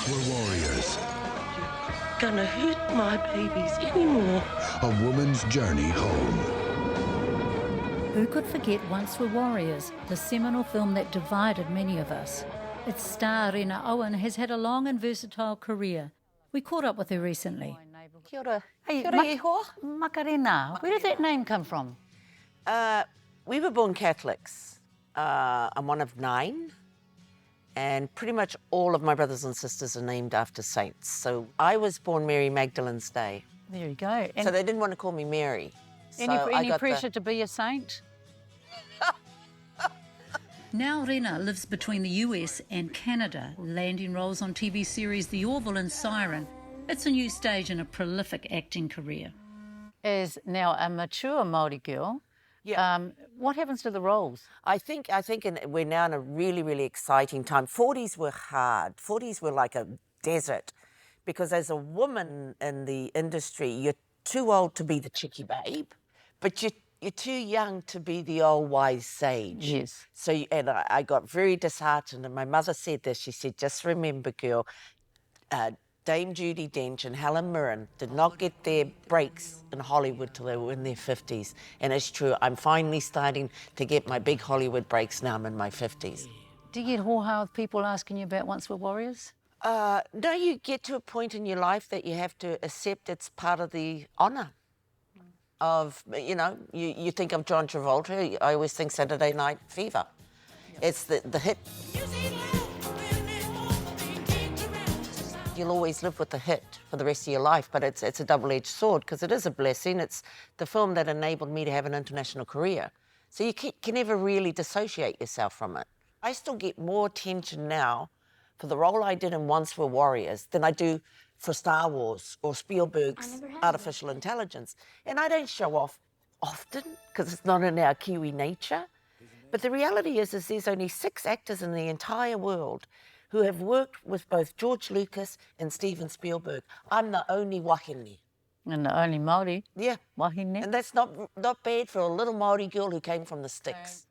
We're warriors. Gonna hurt my babies anymore. A woman's journey home. Who could forget Once Were Warriors, the seminal film that divided many of us? Its star, Rena Owen, has had a long and versatile career. We caught up with her recently. Kia ora. Hey, Kia ora, iho. Macarena, where did that name come from? We were born Catholics. I'm one of 9. And pretty much all of my brothers and sisters are named after saints. So I was born Mary Magdalene's Day. There you go. And so they didn't want to call me Mary. any pressure to be a saint? Now Rena lives between the US and Canada, landing roles on TV series The Orville and Siren. It's a new stage in a prolific acting career. As now a mature Māori girl, what happens to the roles? I think we're now in a really, really exciting time. 40s were hard. 40s were like a desert because as a woman in the industry, you're too old to be the chicky babe, but you're too young to be the old wise sage. Yes. So, and I got very disheartened, and my mother said this. She said, just remember, girl, Dame Judi Dench and Helen Mirren did not get their breaks in Hollywood till they were in their 50s. And it's true, I'm finally starting to get my big Hollywood breaks now I'm in my 50s. Do you get hoha with people asking you about Once Were Warriors? No, you get to a point in your life that you have to accept it's part of the honour of, you know, you think of John Travolta, I always think Saturday Night Fever. It's the hit. You'll always live with the hit for the rest of your life, but it's a double-edged sword because it is a blessing. It's the film that enabled me to have an international career. So you can never really dissociate yourself from it. I still get more attention now for the role I did in Once Were Warriors than I do for Star Wars or Spielberg's Artificial Intelligence. And I don't show off often because it's not in our Kiwi nature. But the reality is there's only 6 actors in the entire world who have worked with both George Lucas and Steven Spielberg. I'm the only wahine. And the only Māori? Yeah. Wahine? And that's not bad for a little Māori girl who came from the sticks.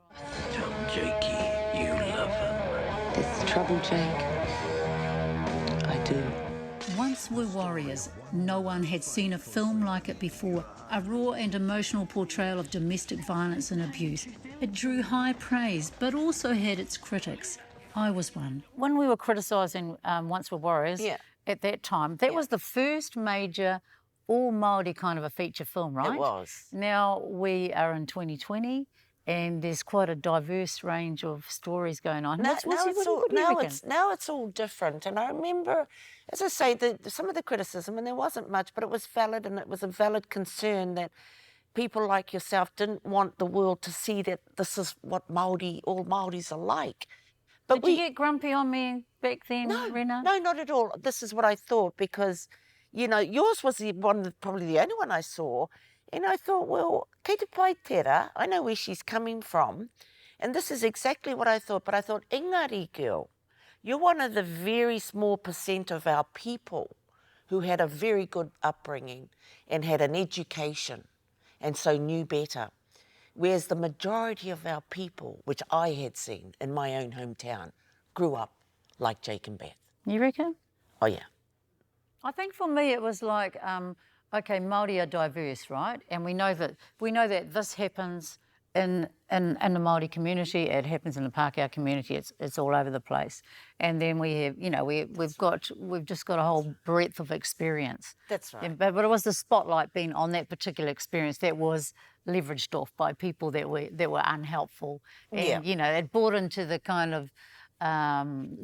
Tell Jakey you love him. It's trouble, Jake. I do. Once Were Warriors. No one had seen a film like it before. A raw and emotional portrayal of domestic violence and abuse. It drew high praise, but also had its critics. I was one. When we were criticising Once Were Warriors, at that time, that was the first major all-Māori kind of a feature film, right? It was. Now we are in 2020 and there's quite a diverse range of stories going on. Now it's all different. And I remember, as I say, some of the criticism, and there wasn't much, but it was valid, and it was a valid concern that people like yourself didn't want the world to see that this is what all Māoris are like. But Did you get grumpy on me back then, Rena? No, not at all. This is what I thought because, you know, yours was probably the only one I saw. And I thought, well, kei te pai tera, I know where she's coming from. And this is exactly what I thought. But I thought, engari girl, you're one of the very small % of our people who had a very good upbringing and had an education and so knew better. Whereas the majority of our people, which I had seen in my own hometown, grew up like Jake and Beth. You reckon? Oh, yeah. I think for me it was like, okay, Māori are diverse, right? And we know that this happens in the Māori community. It happens in the Pākehā community. It's all over the place. And then we have, you know, we've just got a whole breadth of experience. That's right. But it was the spotlight being on that particular experience that was leveraged off by people that were unhelpful. And, you know, it brought into the kind of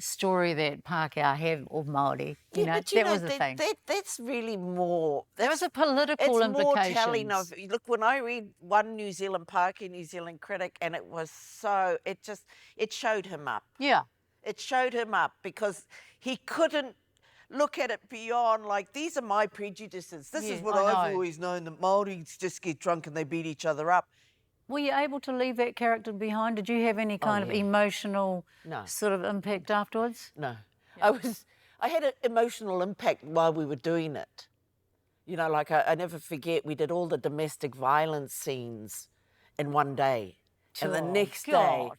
story that Pākehā have of Māori. You know, that was the thing. That's really more... There was a political implication. It's more telling of... Look, when I read one New Zealand Pākehā New Zealand critic, and it was so... It showed him up. Yeah. It showed him up because he couldn't look at it beyond, like, these are my prejudices. This is what I've always known, that Māoris just get drunk and they beat each other up. Were you able to leave that character behind? Did you have any kind of emotional sort of impact afterwards? No. Yeah. I had an emotional impact while we were doing it. You know, like I never forget, we did all the domestic violence scenes in one day. And the next day,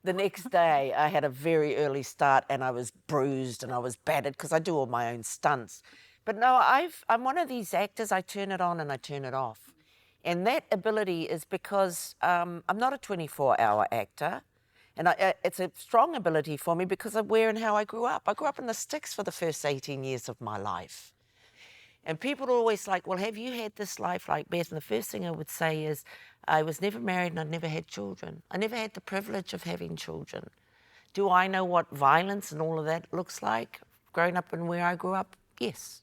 The next day, I had a very early start and I was bruised and I was battered because I do all my own stunts. But no, I'm one of these actors, I turn it on and I turn it off. And that ability is because I'm not a 24-hour actor. And it's a strong ability for me because of where and how I grew up. I grew up in the sticks for the first 18 years of my life. And people are always like, well, have you had this life like Beth? And the first thing I would say is, I was never married and I never had children. I never had the privilege of having children. Do I know what violence and all of that looks like? Growing up in where I grew up? Yes.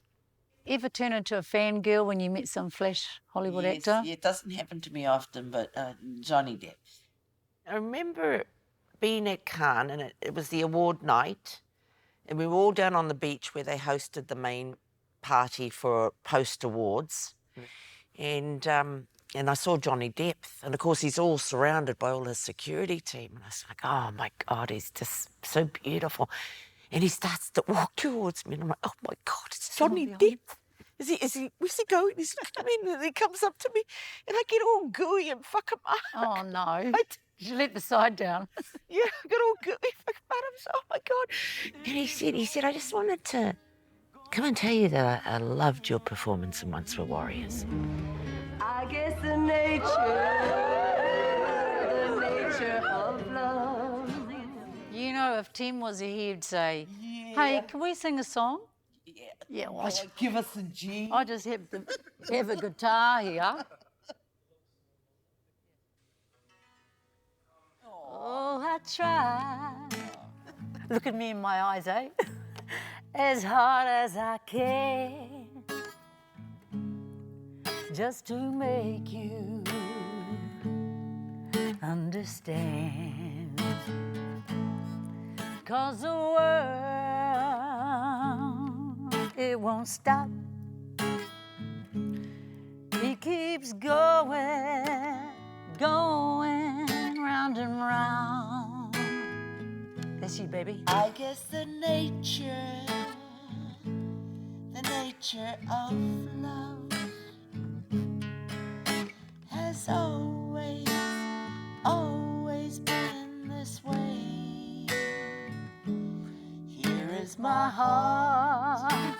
Ever turn into a fangirl when you met some flash Hollywood actor? Yeah, it doesn't happen to me often, but Johnny Depp. I remember being at Cannes and it was the award night and we were all down on the beach where they hosted the main party for post-awards. And I saw Johnny Depp, and of course he's all surrounded by all his security team. And I was like, oh my God, he's just so beautiful. And he starts to walk towards me, and I'm like, oh my God, it's Johnny Depp. Where's he going? He's coming, and he comes up to me, and I get all gooey and fuck him up. Oh no! Did you let the side down? Yeah, I got all gooey, fuck him up. Oh my God! And he said, I just wanted to come and tell you that I loved your performance in Once Were Warriors. I guess the nature of love. You know, if Tim was here, he'd say, hey, can we sing a song? Yeah, well, Give us a G. I just have a guitar here. Oh, I try. Look at me in my eyes, eh? As hard as I can, just to make you understand. 'Cause the world, it won't stop. It keeps going, round and round. That's you, baby. I guess the nature of love has always been this way. Here is my heart,